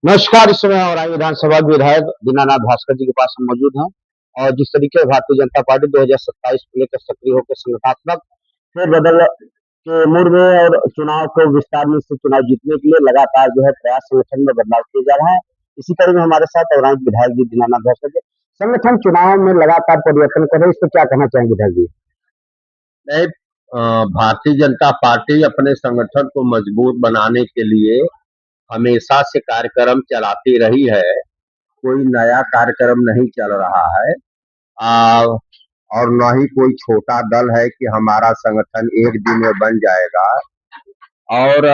नमस्कार। इस समय और विधानसभा के विधायक दीनानाथ भास्कर जी के पास हम मौजूद हैं। और जिस तरीके से भारतीय जनता पार्टी 2027 को लेकर सक्रिय होकर संगठनात्मक फेरबदल के मूड में और चुनाव को विस्तार में से चुनाव जीतने के लिए लगातार जो है प्रयास संगठन में बदलाव किए जा रहे हैं। इसी कड़ी में हमारे साथ और विधायक जी दीनानाथ भास्कर जी। संगठन चुनाव में लगातार परिवर्तन कर रहे हैं, इस पर क्या कहना चाहेंगे विधायक जी? नहीं, भारतीय जनता पार्टी अपने संगठन को मजबूत बनाने के लिए हमेशा से कार्यक्रम चलाती रही है। कोई नया कार्यक्रम नहीं चल रहा है। आ, और न ही कोई छोटा दल है कि हमारा संगठन एक दिन में बन जाएगा। और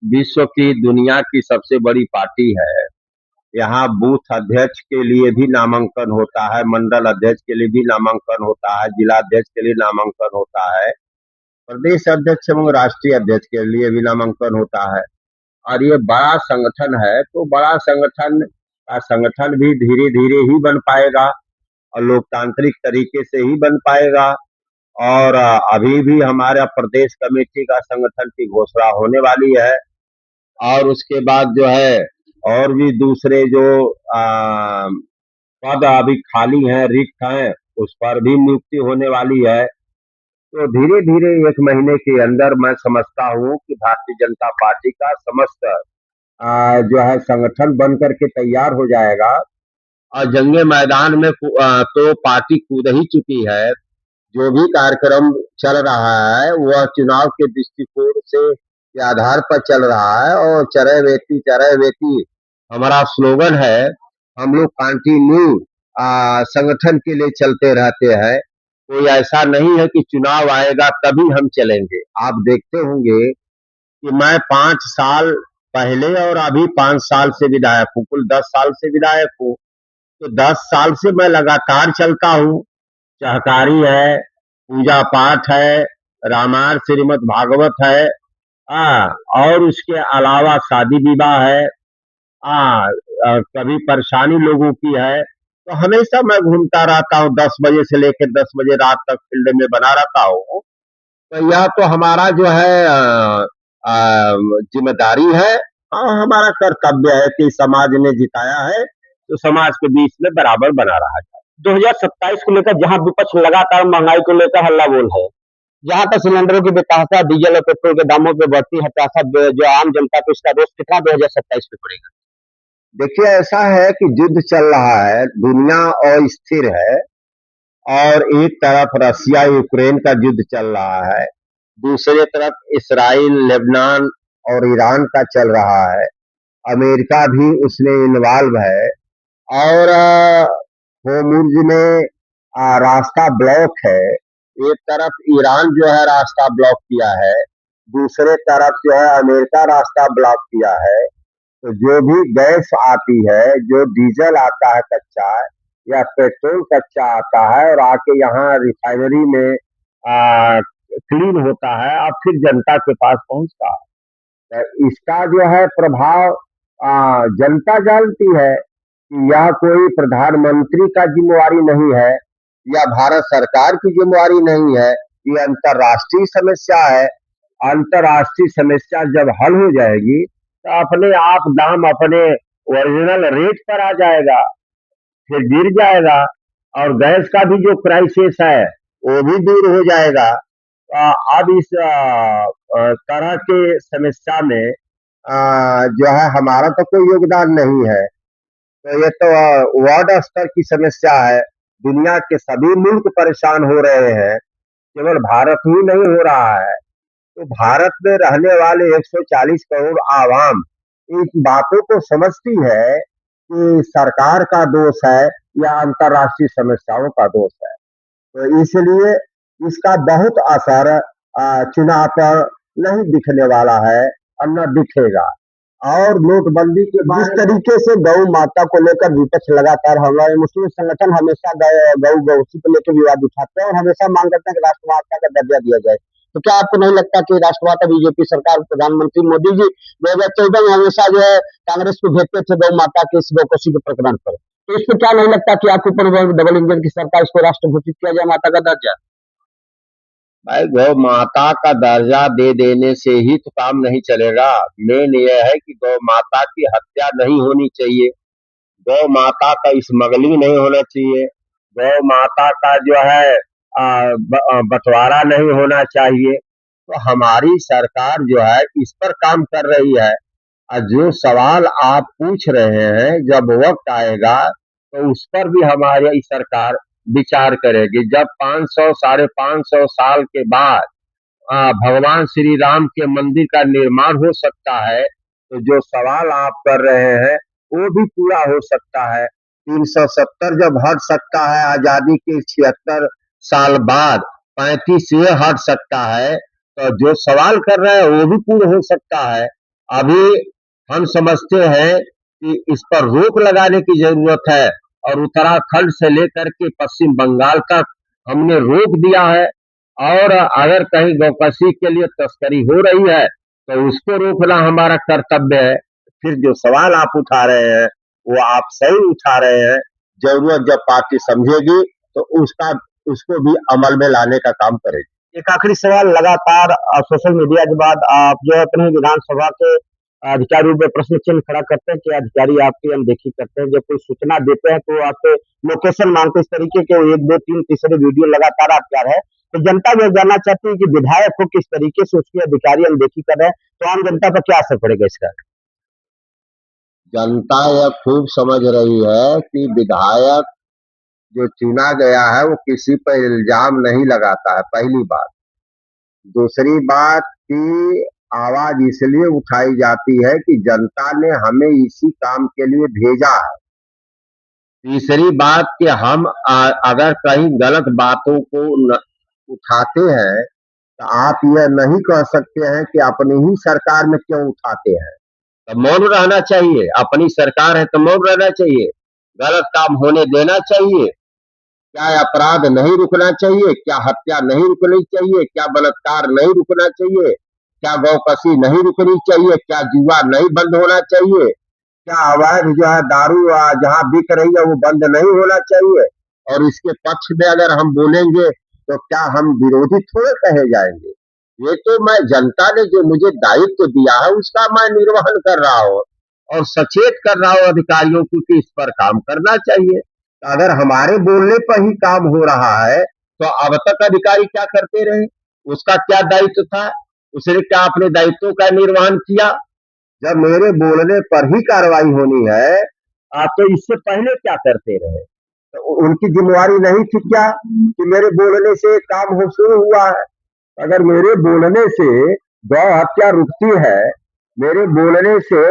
विश्व की दुनिया की सबसे बड़ी पार्टी है। यहाँ बूथ अध्यक्ष के लिए भी नामांकन होता है, मंडल अध्यक्ष के लिए भी नामांकन होता है, जिला अध्यक्ष के लिए नामांकन होता है, प्रदेश अध्यक्ष एवं राष्ट्रीय अध्यक्ष के लिए भी नामांकन होता है। और ये बड़ा संगठन है, तो बड़ा संगठन का संगठन भी धीरे धीरे ही बन पाएगा और लोकतांत्रिक तरीके से ही बन पाएगा। और अभी भी हमारा प्रदेश कमेटी का संगठन की घोषणा होने वाली है। और उसके बाद जो है और भी दूसरे जो पद अभी खाली हैं, रिक्त हैं, उस पर भी नियुक्ति होने वाली है। तो धीरे धीरे एक महीने के अंदर मैं समझता हूँ कि भारतीय जनता पार्टी का समस्त जो है संगठन बन करके तैयार हो जाएगा। और जंगे मैदान में तो पार्टी कूद ही चुकी है। जो भी कार्यक्रम चल रहा है वह चुनाव के दृष्टिकोण से के आधार पर चल रहा है। और चरय वेती हमारा स्लोगन है। हम लोग कंटिन्यू संगठन के लिए चलते रहते हैं। कोई ऐसा नहीं है कि चुनाव आएगा तभी हम चलेंगे। आप देखते होंगे कि मैं 5 साल पहले और अभी 5 साल से विधायक हूँ, कुल 10 साल से विधायक हूँ। तो 10 साल से मैं लगातार चलता हूँ। सहकारी है, पूजा पाठ है, रामायण श्रीमद् भागवत है, और उसके अलावा शादी विवाह है, कभी परेशानी लोगों की है। तो हमेशा मैं घूमता रहता हूँ, 10 बजे से लेकर 10 बजे रात तक फील्ड में बना रहता हूँ। तो यह तो हमारा जो है जिम्मेदारी है। हमारा कर्तव्य है कि समाज ने जिताया है तो समाज के बीच में बराबर बना रहा है। 2027 को लेकर जहां विपक्ष लगातार महंगाई को लेकर हल्ला बोल है, जहां तक सिलेंडरों की बेतहाशा डीजल और पेट्रोल के दामों पे बढ़ती हताशा जो आम जनता को इसका रोष कितना 2027 में पड़ेगा? देखिए, ऐसा है कि युद्ध चल रहा है, दुनिया अस्थिर है। और एक तरफ रसिया यूक्रेन का युद्ध चल रहा है, दूसरी तरफ इसराइल, लेबनान और ईरान का चल रहा है। अमेरिका भी उसमें इन्वॉल्व है। और होर्मुज में रास्ता ब्लॉक है। एक तरफ ईरान जो है रास्ता ब्लॉक किया है, दूसरे तरफ जो है अमेरिका रास्ता ब्लॉक किया है। तो जो भी गैस आती है, जो डीजल आता है कच्चा या पेट्रोल कच्चा आता है और आके यहाँ रिफाइनरी में क्लीन होता है और फिर जनता के पास पहुंचता है। तो इसका जो है प्रभाव जनता जानती है कि यह कोई प्रधानमंत्री का जिम्मेवारी नहीं है या भारत सरकार की जिम्मेवारी नहीं है। ये अंतर्राष्ट्रीय समस्या है। अंतर्राष्ट्रीय समस्या जब हल हो जाएगी तो अपने आप दाम अपने ओरिजिनल रेट पर आ जाएगा, फिर गिर जाएगा। और गैस का भी जो क्राइसिस है वो भी दूर हो जाएगा। अब इस तरह के समस्या में जो है हमारा तो कोई योगदान नहीं है। तो ये तो वर्ल्ड स्तर की समस्या है। दुनिया के सभी मुल्क परेशान हो रहे हैं, केवल भारत ही नहीं हो रहा है। तो भारत में रहने वाले 140 करोड़ आवाम इन बातों को समझती है कि सरकार का दोष है या अंतर्राष्ट्रीय समस्याओं का दोष है। तो इसलिए इसका बहुत असर चुनाव पर नहीं दिखने वाला है और न दिखेगा। और नोटबंदी के बाद जिस तरीके से गौ माता को लेकर विपक्ष लगातार हमारे मुस्लिम संगठन हमेशा गौ गौसी को लेकर विवाद उठाते हैं और हमेशा मांग करते हैं कि राष्ट्रमाता का दर्जा दिया जाए। तो क्या आपको नहीं लगता कि राष्ट्रमाता बीजेपी सरकार, प्रधानमंत्री मोदी जी 2014 में हमेशा जो है कांग्रेस को भेजते थे गौ माता के इस गौकोशी के प्रकरण पर? तो इस पर क्या नहीं लगता कि आपके ऊपर डबल इंजन की सरकार इसको राष्ट्र घोषित किया जाए माता का दर्जा? भाई गौ माता का दर्जा दे देने से ही तो काम नहीं चलेगा। मेन यह है कि गौ माता की हत्या नहीं होनी चाहिए, गौ माता का स्मगलिंग नहीं होना चाहिए, गौ माता का जो है बंटवारा नहीं होना चाहिए। तो हमारी सरकार जो है इस पर काम कर रही है। और जो सवाल आप पूछ रहे हैं, जब वक्त आएगा तो उस पर भी हमारी सरकार विचार करेगी। जब 500 550 साल के बाद भगवान श्री राम के मंदिर का निर्माण हो सकता है, तो जो सवाल आप कर रहे हैं वो भी पूरा हो सकता है। 370 जब हट सकता है आजादी के 76 साल बाद, 35 से हट सकता है, तो जो सवाल कर रहे हैं वो भी पूरा हो सकता है। अभी हम समझते हैं कि इस पर रोक लगाने की जरूरत है, और उत्तराखंड से लेकर के पश्चिम बंगाल तक हमने रोक दिया है। और अगर कहीं गौकशी के लिए तस्करी हो रही है तो उसको रोकना हमारा कर्तव्य है। फिर जो सवाल आप उठा रहे हैं वो आप सही उठा रहे हैं। जरूरत जब पार्टी समझेगी तो उसको भी अमल में लाने का काम करेगी। एक आखिरी सवाल, लगातार सोशल मीडिया के बाद आप जो है अपने विधानसभा के अधिकारी रूप में प्रश्न चिन्ह खड़ा करते हैं कि अधिकारी आपकी अनदेखी करते हैं, जब कोई सूचना देते हैं तो आपसे लोकेशन मांगते हैं, इस तरीके के 1 2 3 तीसरे वीडियो लगातार आप क्या है। तो जनता जो जानना चाहती है कि विधायक को किस तरीके से उसके अधिकारी अनदेखी कर रहे हैं, तो आम जनता पर क्या असर पड़ेगा इसका? जनता यह खूब समझ रही है कि विधायक जो चुना गया है वो किसी पर इल्जाम नहीं लगाता है, पहली बात। दूसरी बात की आवाज इसलिए उठाई जाती है कि जनता ने हमें इसी काम के लिए भेजा है। तीसरी बात कि हम अगर कहीं गलत बातों को उठाते हैं तो आप यह नहीं कह सकते हैं कि अपनी ही सरकार में क्यों उठाते हैं। तो मौन रहना चाहिए, अपनी सरकार है तो मौन रहना चाहिए, गलत काम होने देना चाहिए। क्या अपराध नहीं रुकना चाहिए, क्या हत्या नहीं रुकनी चाहिए, क्या बलात्कार नहीं रुकना चाहिए, क्या गौकशी नहीं रुकनी चाहिए, क्या जुआ नहीं बंद होना चाहिए, क्या अवैध जो है दारू जहाँ बिक रही है वो बंद नहीं होना चाहिए। और इसके पक्ष में अगर हम बोलेंगे तो क्या हम विरोधी थोड़े कहे जाएंगे। ये तो मैं जनता ने जो मुझे दायित्व दिया है उसका मैं निर्वहन कर रहा हूँ, और सचेत कर रहा हूँ अधिकारियों को कि इस पर काम करना चाहिए। तो अगर हमारे बोलने पर ही काम हो रहा है तो अब तक अधिकारी क्या करते रहे, उसका क्या दायित्व था, उसने क्या अपने दायित्वों का निर्वहन किया। जब मेरे बोलने पर ही कार्रवाई होनी है, आप तो इससे पहले क्या करते रहे। तो उनकी जिम्मेवारी नहीं थी क्या कि मेरे बोलने से काम हो शुरू हुआ है। अगर मेरे बोलने से गौ हत्या रुकती है, मेरे बोलने से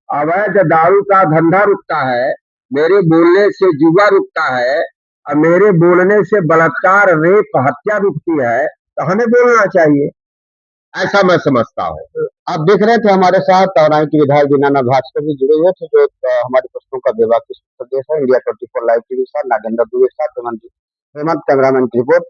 अवैध दारू का धंधा रुकता है, मेरे बोलने से जुआ रुकता है, और मेरे बोलने से बलात्कार रेप हत्या रुकती है, तो हमें बोलना चाहिए, ऐसा मैं समझता हूँ। आप देख रहे थे हमारे साथ और के विधायक दीनानाथ भास्कर जी जुड़े हुए थे, जो हमारे प्रश्नों का बेबाकी उत्तर दे है। इंडिया 24 लाइव टीवी के साथ नागेंद्र दुबे के साथ हेमंत कैमरामैन की रिपोर्ट।